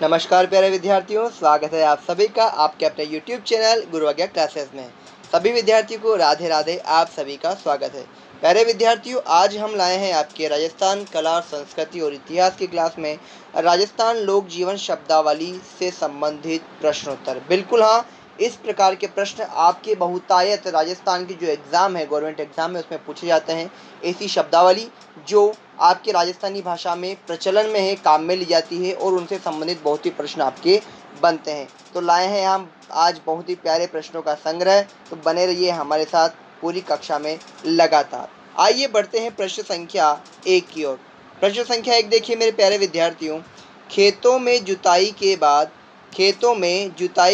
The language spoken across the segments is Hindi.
नमस्कार प्यारे विद्यार्थियों, स्वागत है आप सभी का आपके अपने YouTube चैनल गुरु आज्ञा क्लासेस में। सभी विद्यार्थियों को राधे राधे, आप सभी का स्वागत है। प्यारे विद्यार्थियों, आज हम लाए हैं आपके राजस्थान कला और संस्कृति और इतिहास की क्लास में राजस्थान लोक जीवन शब्दावली से संबंधित प्रश्नोत्तर। बिल्कुल हाँ, इस प्रकार के प्रश्न आपके बहुतायत राजस्थान की जो एग्ज़ाम है, गवर्नमेंट एग्ज़ाम में, उसमें पूछे जाते हैं। ऐसी शब्दावली जो आपके राजस्थानी भाषा में प्रचलन में है, काम में ली जाती है और उनसे संबंधित बहुत ही प्रश्न आपके बनते हैं। तो लाए हैं हम आज बहुत ही प्यारे प्रश्नों का संग्रह। तो बने रहिए हमारे साथ पूरी कक्षा में लगातार। आइए बढ़ते हैं प्रश्न संख्या 1 की ओर। प्रश्न संख्या 1 देखिए मेरे प्यारे विद्यार्थियों, खेतों में जुताई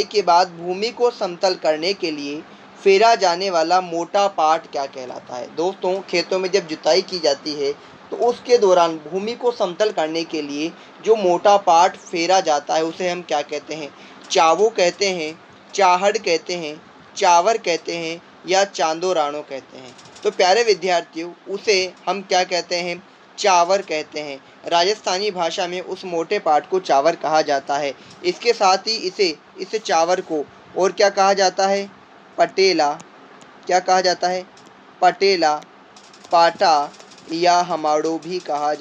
के बाद भूमि को समतल करने के लिए फेरा जाने वाला मोटा पाट क्या कहलाता है। दोस्तों, खेतों में जब जुताई की जाती है तो उसके दौरान भूमि को समतल करने के लिए जो मोटा पाट फेरा जाता है उसे हम क्या कहते हैं? चावो कहते हैं, चाहड़ कहते हैं, चावर कहते हैं या चांदो राणो कहते हैं। तो प्यारे विद्यार्थियों, उसे हम क्या कहते हैं? चावर कहते हैं। राजस्थानी भाषा में उस मोटे पाट को चावर कहा जाता है। इसके साथ ही इसे चावर को और क्या कहा जाता है? पटेला। क्या कहा जाता है? पटेला, पाटा या हमाड़ो भी कहा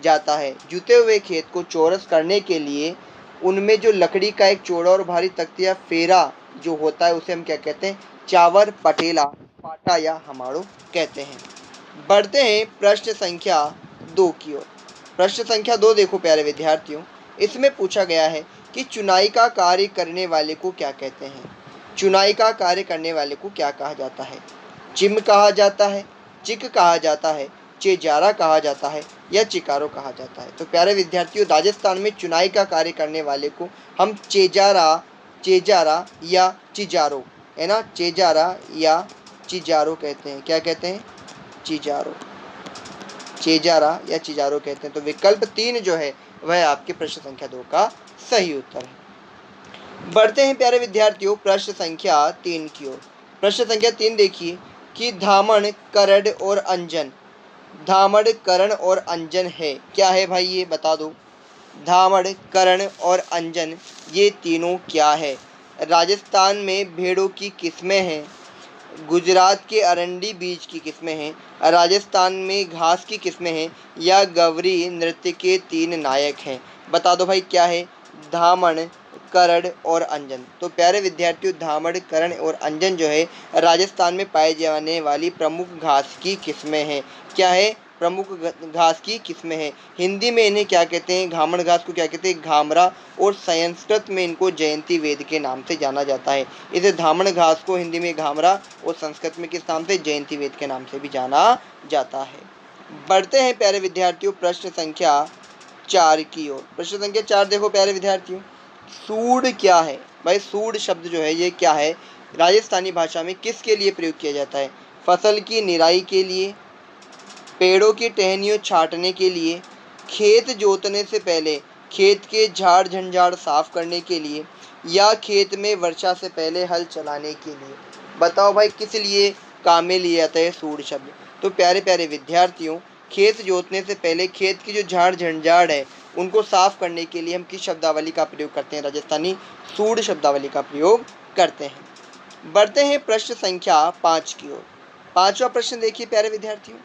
जाता है, जुते हुए खेत को चौरस करने के लिए उनमें जो लकड़ी का एक चौड़ा और भारी तख्तिया फेरा जो होता है उसे हम क्या कहते हैं? चावर, पटेला, पाटा या हमाड़ो कहते हैं। बढ़ते हैं प्रश्न संख्या 2 की ओर। प्रश्न संख्या 2 देखो प्यारे विद्यार्थियों, इसमें पूछा गया है कि चुनाई का कार्य करने वाले को क्या कहते हैं? चुनाई का कार्य करने वाले को क्या कहा जाता है? चिम कहा जाता है, चिक कहा जाता है, चेजारा कहा जाता है या चिकारो कहा जाता है। तो प्यारे विद्यार्थियों, राजस्थान में चुनाई का कार्य करने वाले को हम चेजारा या चिजारो, है ना, चेजारा या चिजारो कहते हैं। क्या कहते हैं? चिजारो, चेजारा या चिजारो कहते हैं। तो विकल्प 3 जो है वह आपके प्रश्न संख्या 2 का सही उत्तर है। बढ़ते हैं प्यारे विद्यार्थियों प्रश्न संख्या 3 की ओर। प्रश्न संख्या 3 देखिए कि धामण, करड़ और अंजन, धामड़, करण और अंजन है। क्या है भाई, ये बता दो। धामड़, करण और अंजन ये तीनों क्या है? राजस्थान में भेड़ों की किस्में हैं, गुजरात के अरंडी बीज की किस्में हैं, राजस्थान में घास की किस्में हैं या गवरी नृत्य के 3 नायक हैं। बता दो भाई क्या है? धामण, करण और अंजन। तो प्यारे विद्यार्थियों, धामण, करण और अंजन जो है राजस्थान में पाए जाने वाली प्रमुख घास की किस्में हैं। क्या है? प्रमुख घास की किस्में हैं। हिंदी में इन्हें क्या कहते हैं? घामड़ घास को क्या कहते हैं? घामरा। और संस्कृत में इनको जयंती वेद के नाम से जाना जाता है। इसे धामण घास को हिंदी में घामरा और संस्कृत में किस नाम से? जयंती वेद के नाम से भी जाना जाता है। बढ़ते हैं प्यारे विद्यार्थियों प्रश्न संख्या 4 की ओर। प्रश्न संख्या 4 देखो प्यारे विद्यार्थियों, सूड क्या है? भाई सूड शब्द जो है ये क्या है? राजस्थानी भाषा में किसके लिए प्रयोग किया जाता है? फसल की निराई के लिए, पेड़ों की टहनियों छाँटने के लिए, खेत जोतने से पहले खेत के झाड़ झंझाड़ साफ करने के लिए या खेत में वर्षा से पहले हल चलाने के लिए। बताओ भाई किस लिए काम में लिया जाता है सूड शब्द? तो प्यारे प्यारे विद्यार्थियों, खेत जोतने से पहले खेत की जो झाड़ झंझाड़ है उनको साफ करने के लिए हम किस शब्दावली का प्रयोग करते हैं? राजस्थानी सूड शब्दावली का प्रयोग करते हैं। बढ़ते हैं प्रश्न संख्या 5 की ओर। 5वां प्रश्न देखिए प्यारे विद्यार्थियों,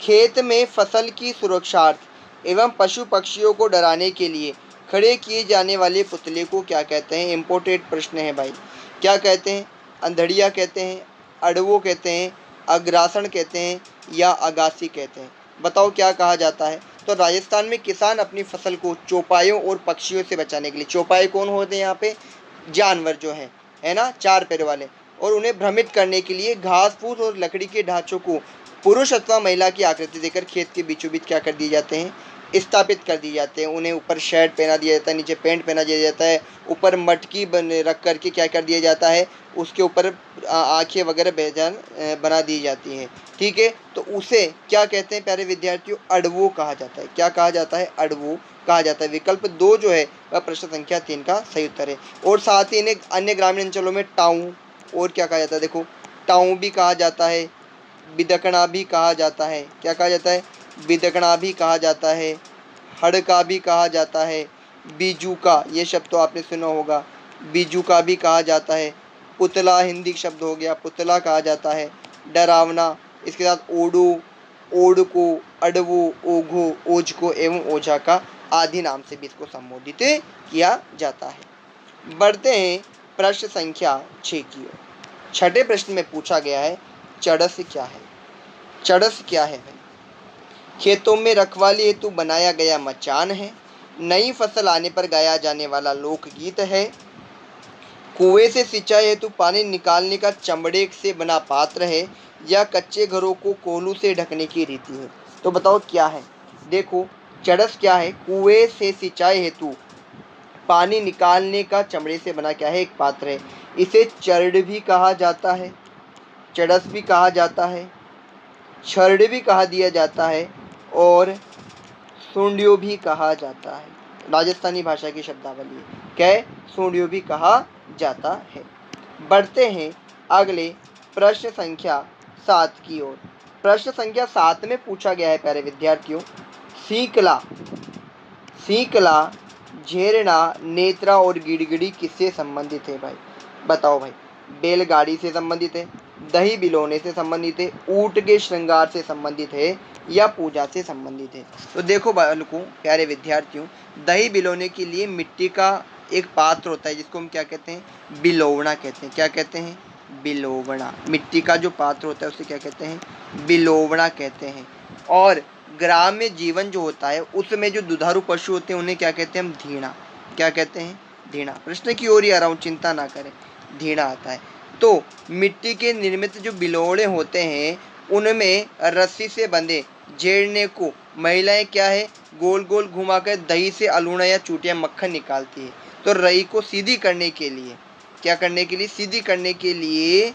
खेत में फसल की सुरक्षार्थ एवं पशु पक्षियों को डराने के लिए खड़े किए जाने वाले पुतले को क्या कहते हैं? इम्पोर्टेंट प्रश्न है भाई। क्या कहते हैं? अंधड़िया कहते हैं, अड़वो कहते हैं, अग्रासन कहते हैं या अगासी कहते हैं। बताओ क्या कहा जाता है? तो राजस्थान में किसान अपनी फसल को चौपायों और पक्षियों से बचाने के लिए, चौपाए कौन होते हैं यहाँ पे? जानवर जो हैं, है ना, 4 पैर वाले, और उन्हें भ्रमित करने के लिए घास फूस और लकड़ी के ढांचों को पुरुष अथवा महिला की आकृति देकर खेत के बीचों बीच क्या कर दिए जाते हैं? स्थापित कर दिए जाते हैं। उन्हें ऊपर शर्ट पहना दिया जाता है, नीचे पैंट पहना दिया जाता है, ऊपर मटकी रख करके क्या कर दिया जाता है? उसके ऊपर आँखें वगैरह बेजान बना दी जाती हैं। ठीक है, तो उसे क्या कहते हैं प्यारे विद्यार्थियों? अड़वो कहा जाता है। क्या कहा जाता है? अड़वो कहा जाता है। विकल्प 2 जो है वह प्रश्न संख्या 3 का सही उत्तर है। और साथ ही इन्हें अन्य ग्रामीण अंचलों में टाऊ और क्या कहा जाता है? देखो, टाऊ भी कहा जाता है, बिदकना भी कहा जाता है। क्या कहा जाता है? बिदकना भी कहा जाता है, हड़का भी कहा जाता है, बीजू का, ये शब्द तो आपने सुना होगा, बीजू का भी कहा जाता है। पुतला हिंदी शब्द हो गया, पुतला कहा जाता है। डरावना, इसके साथ ओडू, ओड को, अडवो, ओघो, ओझ को एवं ओझा का आदि नाम से भी इसको संबोधित किया जाता है। बढ़ते हैं प्रश्न संख्या 6 की ओर। छठे प्रश्न में पूछा गया है चड़स क्या है। चड़स क्या है भाई? खेतों में रखवाली हेतु बनाया गया मचान है, नई फसल आने पर गाया जाने वाला लोकगीत है, कुएं से सिंचाई हेतु पानी निकालने का चमड़े से बना पात्र है, या कच्चे घरों को कोलू से ढकने की रीति है। तो बताओ क्या है। देखो, चड़स क्या है? कुएं से सिंचाई हेतु पानी निकालने का चमड़े से बना क्या है? एक पात्र है। इसे चरड भी कहा जाता है, चड़स भी कहा जाता है, छर्ड भी कहा दिया जाता है, और सूंडियो भी कहा जाता है। राजस्थानी भाषा की शब्दावली है, क्या है? सूंडियो भी कहा जाता है। बढ़ते हैं अगले प्रश्न संख्या 7 की ओर। प्रश्न संख्या 7 में पूछा गया है प्यारे विद्यार्थियों, सीकला, सीकला, झेरना, नेत्रा और गिड़गिड़ी किससे संबंधित है भाई? बताओ भाई। बैलगाड़ी से संबंधित है, दही बिलोने से संबंधित है, ऊंट के श्रृंगार से संबंधित है, या पूजा से संबंधित है। तो देखो बालकों, प्यारे विद्यार्थियों, दही बिलोने के लिए मिट्टी का एक पात्र होता है जिसको हम क्या कहते हैं? बिलोवना कहते हैं। क्या कहते हैं? बिलोवना। मिट्टी का जो पात्र होता है उसे क्या कहते हैं? बिलोवना कहते हैं। और ग्राम्य जीवन जो होता है उसमें जो दुधारू पशु होते हैं उन्हें क्या कहते हैं हम? धीणा। क्या कहते हैं? धीणा। प्रश्न की ओर ही आ रहा हूँ, चिंता ना करें, धीणा आता है। तो मिट्टी के निर्मित जो बिलोड़े होते हैं उनमें रस्सी से बंधे झेड़ने को महिलाएं क्या है? गोल गोल घुमाकर दही से अलूणा या चूटिया मक्खन निकालती है। तो रई को सीधी करने के लिए, क्या करने के लिए? सीधी करने के लिए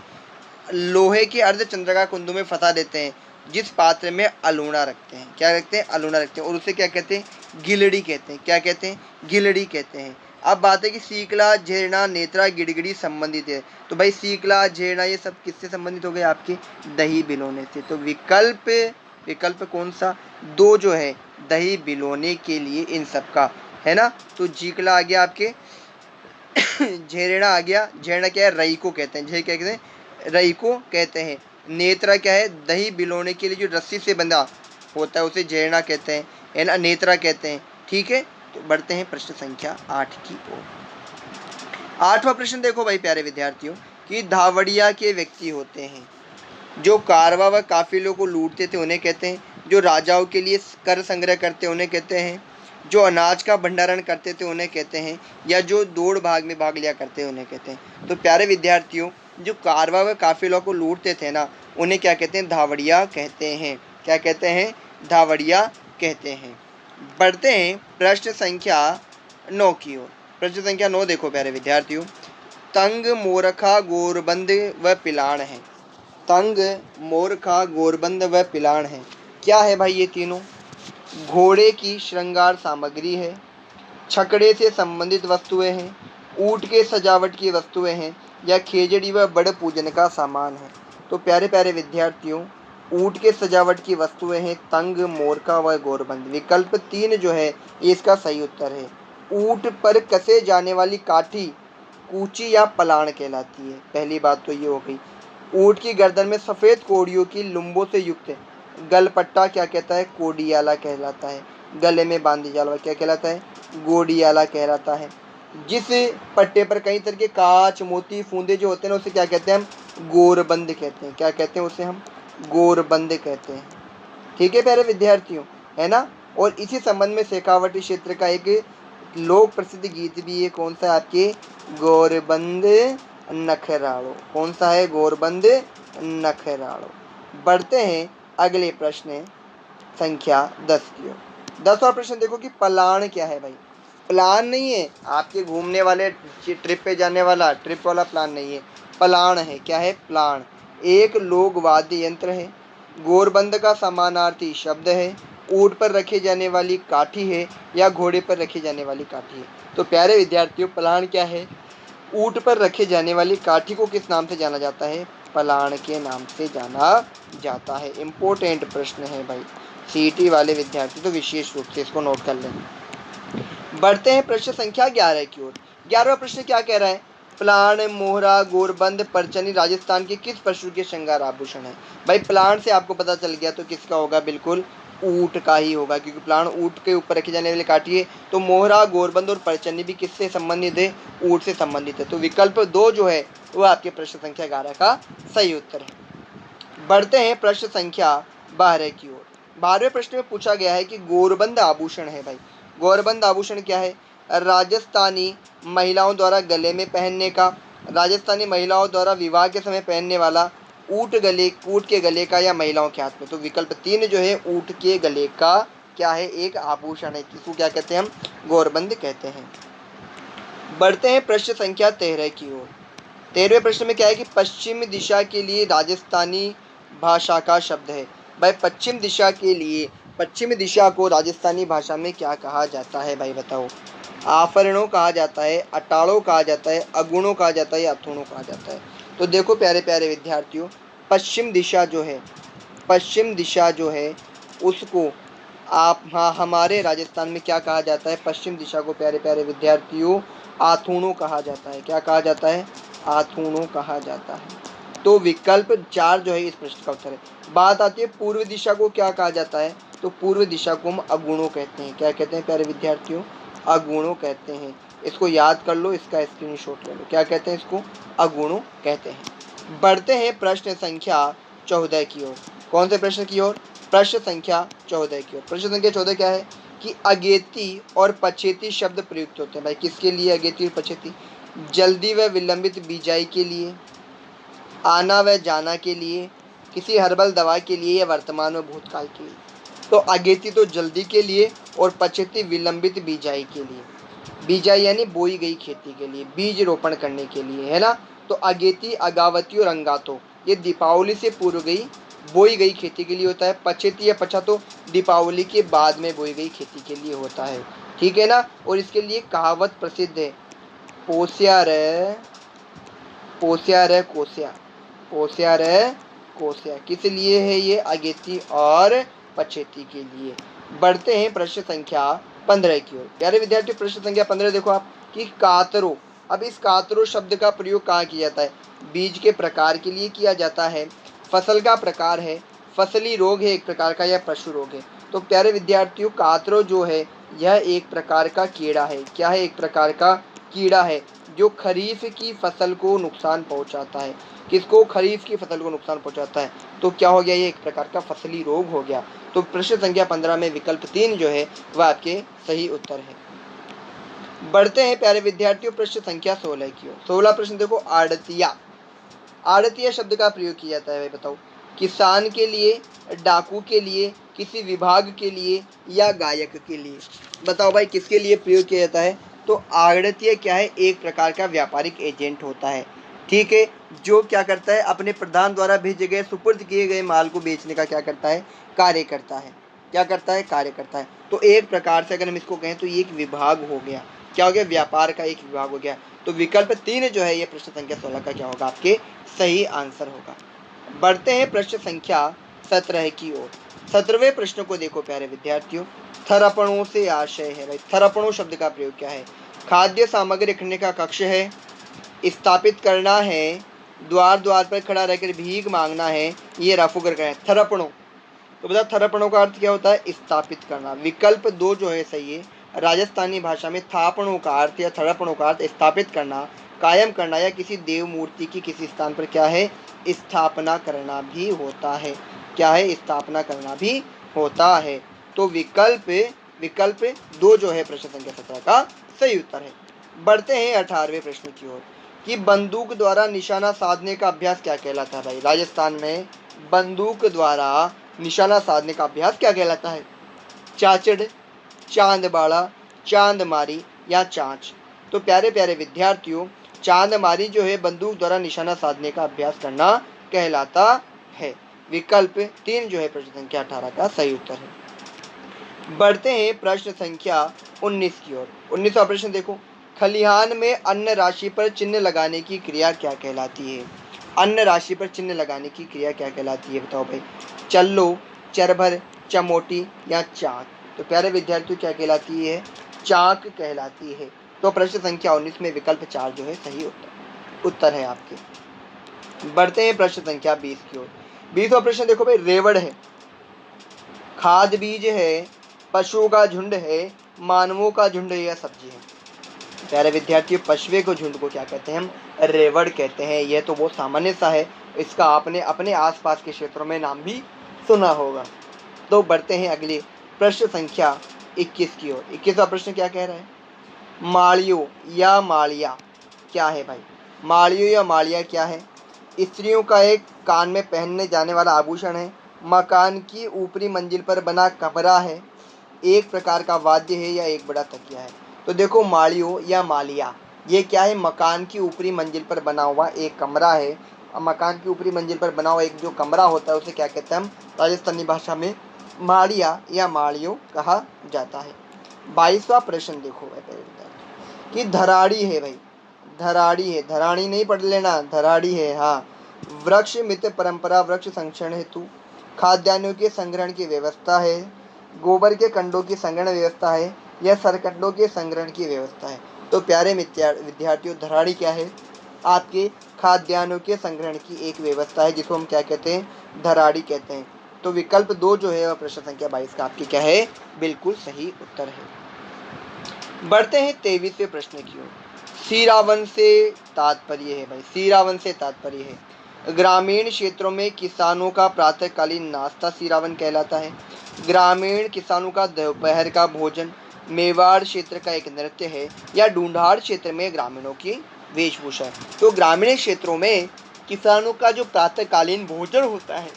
लोहे के अर्धचंद्राकार कुंडों में फंसा देते हैं, जिस पात्र में अलूणा रखते हैं। क्या रखते हैं? अलूणा रखते हैं, और उसे क्या कहते हैं? गिलड़ी कहते हैं। क्या कहते हैं? गिलड़ी कहते हैं। अब बात है कि सीकला, झेरना, नेत्रा, गिड़गिड़ी संबंधित है। तो भाई सीकला, झेरना ये सब किससे संबंधित हो गए? आपके दही बिलोने से। तो विकल्प, विकल्प कौन सा? 2 जो है दही बिलोने के लिए इन सब का, है ना। तो जीकला आ गया आपके, झेरना आ गया, झेरना क्या है? रई को कहते हैं, क्या कहते हैं? रई को कहते हैं। नेत्रा क्या है? दही बिलोने के लिए जो रस्सी से बंधा होता है उसे झेरना कहते हैं, है ना, नेत्रा कहते हैं। ठीक है। तो बढ़ते हैं प्रश्न संख्या 8 की ओर। 8वां प्रश्न देखो भाई प्यारे विद्यार्थियों, कि धावड़िया के व्यक्ति होते हैं जो कारवा व काफिलों को लूटते थे उन्हें कहते हैं, जो राजाओं के लिए कर संग्रह करते उन्हें कहते हैं, जो अनाज का भंडारण करते थे उन्हें कहते हैं, या जो दौड़ भाग में भाग लिया करते हैं उन्हें कहते हैं। तो प्यारे विद्यार्थियों, जो कारवा व काफिलों को लूटते थे ना उन्हें क्या कहते हैं? धावड़िया कहते हैं। क्या कहते हैं? धावड़िया कहते हैं। बढ़ते हैं प्रश्न संख्या 9 की ओर। प्रश्न संख्या 9 देखो प्यारे विद्यार्थियों, तंग, मोरखा, गोरबंद व पिलाण है। तंग, मोरखा, गोरबंद व पिलाण है। क्या है भाई ये तीनों? घोड़े की श्रृंगार सामग्री है, छकड़े से संबंधित वस्तुएं हैं, ऊंट के सजावट की वस्तुएं हैं, या खेजड़ी व बड़ पूजन का सामान है। तो प्यारे प्यारे विद्यार्थियों, ऊंट के सजावट की वस्तुएं हैं, तंग, मोरखा व गोरबंद। विकल्प 3 जो है ये इसका सही उत्तर है। ऊंट पर कसे जाने वाली काठी कूची या पलाण कहलाती है। पहली बात तो ये हो गई। ऊंट की गर्दन में सफ़ेद कोड़ियों की लुम्बों से युक्त गलपट्टा क्या कहता है? कोडियाला कहलाता है। गले में बांधी जाल क्या कहलाता है? गोडियाला कहलाता है। जिस पट्टे पर कई तरह के कांच, मोती, फूंदे जो होते हैं ना उसे क्या कहते हैं हम? गोरबंद कहते हैं। क्या कहते हैं उसे हम? गोरबंद कहते हैं। ठीक है प्यारे विद्यार्थियों, है ना। और इसी संबंध में शेखावटी क्षेत्र का एक लोक प्रसिद्ध गीत भी है, कौन सा? आपके गोरबंद नखराड़ो। कौन सा है? गोरबंद नखराड़ो। बढ़ते हैं अगले प्रश्न संख्या 10 की ओर। 10वां प्रश्न देखो कि पलाण क्या है भाई? प्लान नहीं है आपके घूमने वाले ट्रिप पे जाने वाला, ट्रिप वाला प्लान नहीं है, पलाण है। क्या है? प्लान। एक लोक वाद्य यंत्र है, गोरबंद का समानार्थी शब्द है, ऊंट पर रखे जाने वाली काठी है, या घोड़े पर रखी जाने वाली काठी है। तो प्यारे विद्यार्थियों, पलाण क्या है? ऊंट पर रखे जाने वाली काठी को किस नाम से जाना जाता है? पलाण के नाम से जाना जाता है। इम्पोर्टेंट प्रश्न है भाई, सीईटी वाले विद्यार्थी तो विशेष रूप से इसको नोट कर लें। बढ़ते हैं प्रश्न संख्या 11 की ओर। 11वां प्रश्न क्या कह रहा है? प्लांट, मोहरा, गोरबंद, परचनी राजस्थान के किस पशु के श्रृंगार आभूषण है? भाई प्लांट से आपको पता चल गया तो किसका होगा? बिल्कुल ऊंट का ही होगा, क्योंकि प्लांट ऊंट के ऊपर रखी जाने वाली काठी है। तो मोहरा, गोरबंद और परचनी भी किससे संबंधित है? ऊंट से संबंधित है। तो विकल्प 2 जो है वो आपके प्रश्न संख्या 11 का सही उत्तर है। बढ़ते हैं प्रश्न संख्या 12 की ओर। 12वें प्रश्न में पूछा गया है कि गोरबंद आभूषण है भाई। गोरबंद आभूषण क्या है? राजस्थानी महिलाओं द्वारा गले में पहनने का, राजस्थानी महिलाओं द्वारा विवाह के समय पहनने वाला, ऊंट के गले का, या महिलाओं के हाथ में। तो विकल्प 3 जो है ऊंट के गले का क्या है? एक आभूषण है, किसको क्या कहते हैं हम? गोरबंद कहते हैं। बढ़ते हैं प्रश्न संख्या 13 की ओर। 13वें प्रश्न में क्या है कि पश्चिम दिशा के लिए राजस्थानी भाषा का शब्द है। भाई पश्चिम दिशा के लिए, पश्चिम दिशा को राजस्थानी भाषा में क्या कहा जाता है भाई बताओ? आफरणों कहा जाता है, अटाड़ों कहा जाता है, अगुणों कहा जाता है, या अथुणों कहा जाता है? तो देखो प्यारे प्यारे विद्यार्थियों, पश्चिम दिशा जो है, पश्चिम दिशा जो है उसको आप, हाँ, हमारे राजस्थान में क्या कहा जाता है? पश्चिम दिशा को प्यारे प्यारे विद्यार्थियों आथुणों कहा जाता है। क्या कहा जाता है? आथुणों कहा जाता है। तो विकल्प 4 जो है इस प्रश्न का उत्तर है। बात आती है पूर्व दिशा को क्या कहा जाता है? तो पूर्व दिशा को हम अगुणों कहते हैं। क्या कहते हैं प्यारे विद्यार्थियों? अगुणों कहते हैं। इसको याद कर लो, इसका स्क्रीनशॉट ले लो। क्या कहते हैं इसको? अगुणों कहते हैं। बढ़ते हैं प्रश्न संख्या 14 की ओर। कौन से प्रश्न की ओर? प्रश्न संख्या 14 की ओर। प्रश्न संख्या 14 क्या है कि अगेती और पछेती शब्द प्रयुक्त होते हैं। भाई किसके लिए अगेती और पछेती? जल्दी व विलंबित बिजाई के लिए, आना व जाना के लिए, किसी हर्बल दवा के लिए, या वर्तमान व भूतकाल के लिए। तो अगेती तो जल्दी के लिए और पछेती विलंबित बिजाई के लिए। बिजाई यानी बोई गई खेती के लिए, बीज रोपण करने के लिए, है ना? तो अगेती, अगावती और अंगातो ये दीपावली से पूर्व गई बोई गई खेती के लिए होता है। पछेती या पछातो दीपावली के बाद में बोई गई खेती के लिए होता है। ठीक है ना? और इसके लिए कहावत प्रसिद्ध है, पोस्या रे पोस्या रे कोस्या, पोस्या रे कोस्या। किस लिए है ये? अगेती और पछेती के लिए। बढ़ते हैं प्रश्न संख्या 15 की ओर। प्यारे विद्यार्थी प्रश्न संख्या 15 देखो आप कि कातरो। अब इस कातरो शब्द का प्रयोग कहाँ किया जाता है? बीज के प्रकार के लिए किया जाता है, फसल का प्रकार है, फसली रोग है एक प्रकार का, या पशु रोग है? तो प्यारे विद्यार्थियों कातरो जो है यह एक प्रकार का कीड़ा है। क्या है? एक प्रकार का कीड़ा है जो खरीफ की फसल को नुकसान पहुंचाता है। किसको? खरीफ की फसल को नुकसान पहुंचाता है। तो क्या हो गया? ये एक प्रकार का फसली रोग हो गया। तो प्रश्न संख्या 15 में विकल्प 3 जो है वह आपके सही उत्तर है। बढ़ते हैं प्यारे विद्यार्थियों प्रश्न संख्या 16 की ओर। 16 प्रश्न देखो, आड़तिया। आड़तिया शब्द का प्रयोग किया जाता है भाई बताओ? किसान के लिए, डाकू के लिए, किसी विभाग के लिए, या गायक के लिए? बताओ भाई किसके लिए प्रयोग किया जाता है? तो आड़तिया क्या है? एक प्रकार का व्यापारिक एजेंट होता है। ठीक है, जो क्या करता है? अपने प्रधान द्वारा भेजे गए, सुपुर्द किए गए माल को बेचने का क्या करता है? कार्य करता है। क्या करता है? कार्य करता है। तो एक प्रकार से अगर हम इसको कहें तो ये एक विभाग हो गया। क्या हो गया? व्यापार का एक विभाग हो गया। तो विकल्प 3 जो है ये प्रश्न संख्या 16 का क्या होगा? आपके सही आंसर होगा। बढ़ते हैं प्रश्न संख्या 17 की ओर। 17वें प्रश्न को देखो प्यारे विद्यार्थियों, थरपणों से आशय है भाई। थरपणों शब्द का प्रयोग क्या है? खाद्य सामग्री रखने का कक्ष है, स्थापित करना है, द्वार द्वार पर खड़ा रहकर भीख मांगना है, ये रफू कर है। थरपणों, तो बता थरपणों का अर्थ क्या होता है? स्थापित करना। विकल्प 2 जो है सही है। राजस्थानी भाषा में थापणों का अर्थ या थरपणों का अर्थ स्थापित करना, कायम करना, या किसी देव मूर्ति की किसी स्थान पर क्या है? स्थापना करना भी होता है। क्या है? स्थापना करना भी होता है। तो विकल्प 2 जो है प्रश्न संख्या 17 का सही उत्तर है। बढ़ते हैं 18वें प्रश्न की ओर कि बंदूक द्वारा निशाना साधने का अभ्यास क्या कहलाता है भाई? राजस्थान में बंदूक द्वारा निशाना साधने का अभ्यास क्या कहलाता है? चाचड़, चांदबाड़ा, चांदमारी, या चांच? तो प्यारे प्यारे विद्यार्थियों चांदमारी जो है बंदूक द्वारा निशाना साधने का अभ्यास करना कहलाता है। विकल्प 3 जो है प्रश्न संख्या 18 का सही उत्तर है। बढ़ते हैं प्रश्न संख्या 19 की ओर। 19वां प्रश्न देखो, खलिहान में अन्न राशि पर चिन्ह लगाने की क्रिया क्या कहलाती है? अन्न राशि पर चिन्ह लगाने की क्रिया क्या कहलाती है बताओ भाई? चल्लो, चरभर, चमोटी या चाक। तो प्यारे विद्यार्थियों क्या कहलाती है? चाक कहलाती है। तो प्रश्न संख्या 19 में विकल्प 4 जो है सही उत्तर है आपके। बढ़ते हैं प्रश्न संख्या 20 की ओर। 20वां प्रश्न देखो भाई, रेवड़ है, खाद बीज है, पशुओं का झुंड है, मानवों का झुंड है या सब्जी है? प्यारे विद्यार्थियों, पशुओं को झुंड को क्या कहते हैं? हम रेवड़ कहते हैं। यह तो बहुत सामान्य सा है, इसका आपने अपने आसपास के क्षेत्रों में नाम भी सुना होगा। तो बढ़ते हैं अगले प्रश्न संख्या 21 की ओर। 21वां प्रश्न क्या कह रहा है? माड़ियों या माड़िया क्या है भाई? माड़ियों या माड़िया क्या है? स्त्रियों का एक कान में पहनने जाने वाला आभूषण है, मकान की ऊपरी मंजिल पर बना कमरा है, एक प्रकार का वाद्य है या एक बड़ा तकिया है? तो देखो, माड़ियों या मालिया ये क्या है? मकान की ऊपरी मंजिल पर बना हुआ एक कमरा है। और मकान की ऊपरी मंजिल पर बना हुआ एक जो कमरा होता है उसे क्या कहते हैं हम राजस्थानी भाषा में? माड़िया या माड़ियों कहा जाता है। 22वां प्रश्न देखो कि धराड़ी है भाई, धराड़ी है, धराड़ी नहीं पढ़ लेना, धराड़ी है। हाँ, वृक्ष मित्र परंपरा वृक्ष संरक्षण हेतु, खाद्यान्नों के संग्रहण की व्यवस्था है, गोबर के कंडों की संग्रहण व्यवस्था है या सरकंडों के संग्रहण की व्यवस्था है? तो प्यारे विद्यार्थियों, धराड़ी क्या है? आपके खाद्यान्नों के संग्रहण की एक व्यवस्था है जिसको हम क्या कहते हैं? धराड़ी कहते हैं। तो विकल्प 2 जो है वह प्रश्न संख्या 22 का आपकी क्या है? बिल्कुल सही उत्तर है। बढ़ते हैं 23वें प्रश्न की ओर। सीरावन से तात्पर्य है भाई, सीरावन से तात्पर्य है ग्रामीण क्षेत्रों में किसानों का प्रातःकालीन नाश्ता सीरावन कहलाता है, ग्रामीण किसानों का दोपहर का भोजन, मेवाड़ क्षेत्र का एक नृत्य है या ढूंढाड़ क्षेत्र में ग्रामीणों की वेशभूषा है? तो ग्रामीण क्षेत्रों में किसानों का जो प्रातःकालीन भोजन होता है,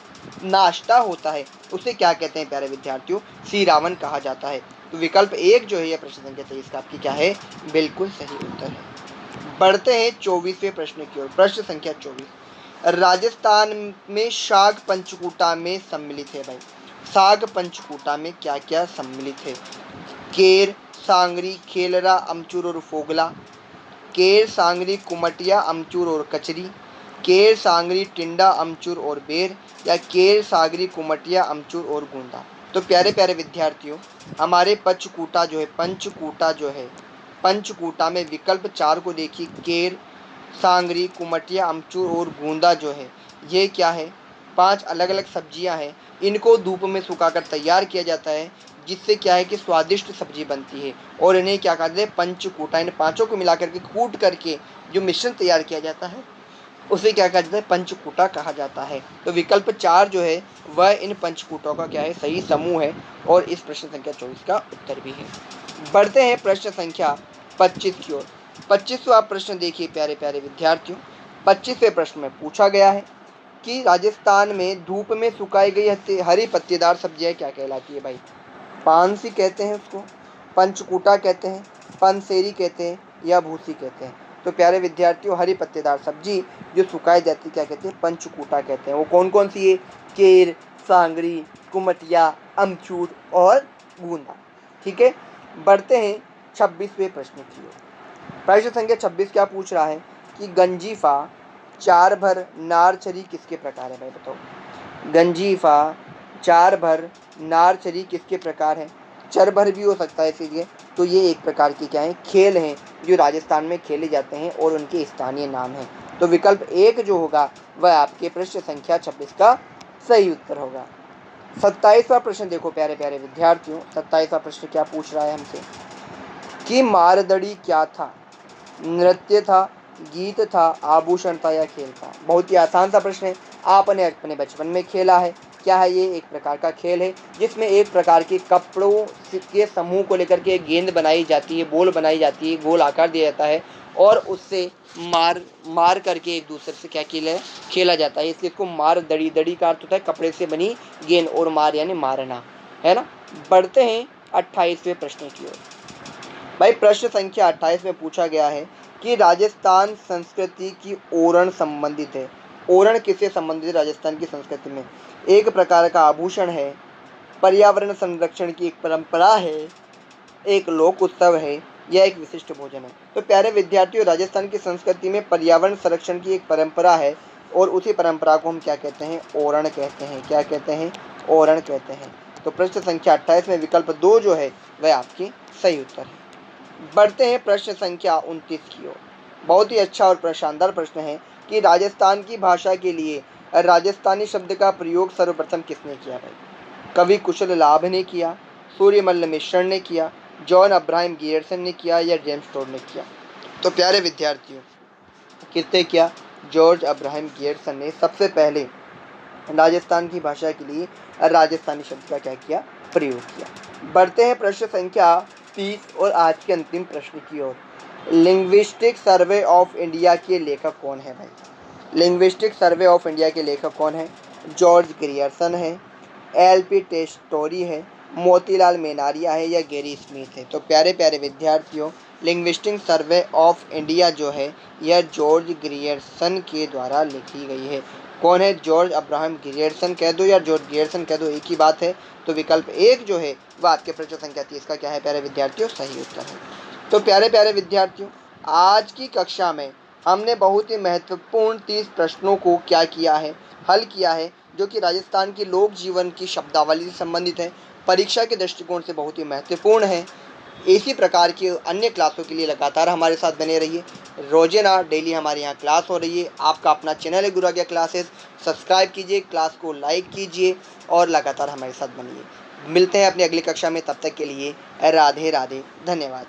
नाश्ता होता है, उसे क्या कहते हैं प्यारे विद्यार्थियों? सीरावन कहा जाता है। तो विकल्प 1 जो है यह प्रश्न संख्या 23 का आपकी क्या है? बिल्कुल सही उत्तर है। बढ़ते हैं 24वें प्रश्न की ओर। प्रश्न संख्या 24, राजस्थान में शाक पंचकूटा में सम्मिलित है भाई। साग पंचकूटा में क्या क्या सम्मिलित है? केर, सांगरी, खेलरा, अमचूर और फोगला, केर, सांगरी, कुमटिया, अमचूर और कचरी, केर, सांगरी, टिंडा, अमचूर और बेर या केर, सांगरी, कुमटिया, अमचूर और गूंदा? तो प्यारे प्यारे विद्यार्थियों, हमारे पंचकूटा जो है, पंचकूटा जो है, पंचकूटा में विकल्प 4 को देखिए, केर, सांगरी, कुमटिया, अमचूर और गूंदा जो है, ये क्या है? 5 अलग अलग सब्जियां हैं। इनको धूप में सुखाकर तैयार किया जाता है, जिससे क्या है कि स्वादिष्ट सब्जी बनती है और इन्हें क्या कहते हैं? पंचकूटा। इन पांचों को मिलाकर के कूट करके जो मिश्रण तैयार किया जाता है उसे क्या कहा जाता है? पंचकूटा कहा जाता है। तो विकल्प 4 जो है वह इन पंचकूटों का क्या है? सही समूह है और इस प्रश्न संख्या 24 का उत्तर भी है। बढ़ते हैं प्रश्न संख्या 25 की ओर। 25वां प्रश्न देखिए प्यारे प्यारे विद्यार्थियों। 25वें प्रश्न में पूछा गया है कि राजस्थान में धूप में सुखाई गई हरी पत्तेदार सब्जियां क्या कहलाती है भाई? पानसी कहते हैं उसको, पंचकूटा कहते हैं, पनसेरी कहते हैं या भूसी कहते हैं? तो प्यारे विद्यार्थियों, हरी पत्तेदार सब्जी जो सुखाई जाती क्या कहते हैं? पंचकूटा कहते हैं। वो कौन कौन सी है? केर, सांगरी, कुमटिया, अमचूर और गूंदा। ठीक है। बढ़ते हैं 26वें प्रश्न की ओर। प्रश्न संख्या 26 क्या पूछ रहा है कि गंजीफा, चार भर, नारछरी किसके प्रकार है भाई? बताओ। गंजीफा, चार भर, नारछरी किसके प्रकार है? चरभर भी हो सकता है इसीलिए। तो ये एक प्रकार की क्या है? खेल हैं जो राजस्थान में खेले जाते हैं और उनके स्थानीय नाम हैं। तो विकल्प 1 जो होगा वह आपके प्रश्न संख्या 26 का सही उत्तर होगा। 27वां प्रश्न देखो प्यारे प्यारे विद्यार्थियों। 27वां प्रश्न क्या पूछ रहा है हमसे कि मारदड़ी क्या था? नृत्य था, गीत था, आभूषण था या खेल था? बहुत ही आसान सा प्रश्न है, आपने अपने बचपन में खेला है। क्या है ये? एक प्रकार का खेल है जिसमें एक प्रकार के कपड़ों के समूह को लेकर के गेंद बनाई जाती है, बॉल बनाई जाती है, गोल आकार दिया जाता है और उससे मार करके एक दूसरे से क्या खेला जाता है। इसलिए इसको मार दड़ी, दड़ी का अर्थ होता है कपड़े से बनी गेंद और मार यानी मारना, है ना। बढ़ते हैं 28वें प्रश्न की ओर। भाई प्रश्न संख्या 28 में पूछा गया है कि राजस्थान संस्कृति की ओरण संबंधित है। ओरण किससे संबंधित है? राजस्थान की संस्कृति में एक प्रकार का आभूषण है, पर्यावरण संरक्षण की एक परंपरा है, एक लोक उत्सव है या एक विशिष्ट भोजन है? तो प्यारे विद्यार्थियों, राजस्थान की संस्कृति में पर्यावरण संरक्षण की एक परंपरा है और उसी परंपरा को हम क्या कहते हैं? ओरण कहते हैं। क्या कहते हैं? ओरण कहते हैं। तो प्रश्न संख्या 28 में विकल्प 2 जो है वह आपकी सही उत्तर है। बढ़ते हैं प्रश्न संख्या 29 की ओर। बहुत ही अच्छा और शानदार प्रश्न है कि राजस्थान की भाषा के लिए राजस्थानी शब्द का प्रयोग सर्वप्रथम किसने किया भाई? कवि कुशल लाभ ने किया, सूर्यमल्ल मिश्रण ने किया, जॉन अब्राहम गियर्सन ने किया या जेम्स टोड ने किया? तो प्यारे विद्यार्थियों, किसने किया? जॉर्ज अब्राहम गियर्सन ने सबसे पहले राजस्थान की भाषा के लिए राजस्थानी शब्द का क्या किया? प्रयोग किया। बढ़ते हैं प्रश्न संख्या 30 और आज के अंतिम प्रश्न की ओर। लिंग्विस्टिक सर्वे ऑफ इंडिया के लेखक कौन है भाई? लिंग्विस्टिक सर्वे ऑफ इंडिया के लेखक कौन है? जॉर्ज ग्रियर्सन है, एल.पी. टेस्टोरी है, मोतीलाल मेनारिया है या गैरी स्मिथ है? तो प्यारे प्यारे विद्यार्थियों, लिंग्विस्टिक सर्वे ऑफ इंडिया जो है यह जॉर्ज ग्रियर्सन के द्वारा लिखी गई है। कौन है? जॉर्ज अब्राहम ग्रियर्सन कह दो या जॉर्ज ग्रियर्सन कह दो, एक ही बात है। तो विकल्प 1 जो है वह आपके प्रश्न संख्या 30 का क्या है प्यारे विद्यार्थियों? सही उत्तर है। तो प्यारे प्यारे विद्यार्थियों, आज की कक्षा में हमने बहुत ही महत्वपूर्ण 30 प्रश्नों को क्या किया है? हल किया है, जो कि राजस्थान की लोक जीवन की शब्दावली से संबंधित है, परीक्षा के दृष्टिकोण से बहुत ही महत्वपूर्ण है। इसी प्रकार की अन्य क्लासों के लिए लगातार हमारे साथ बने रहिए। रोजाना डेली हमारे यहाँ क्लास हो रही है। आपका अपना चैनल है गुरु आज्ञा क्लासेस, सब्सक्राइब कीजिए, क्लास को लाइक कीजिए और लगातार हमारे साथ बनिए। मिलते हैं अपनी अगली कक्षा में, तब तक के लिए राधे राधे, धन्यवाद।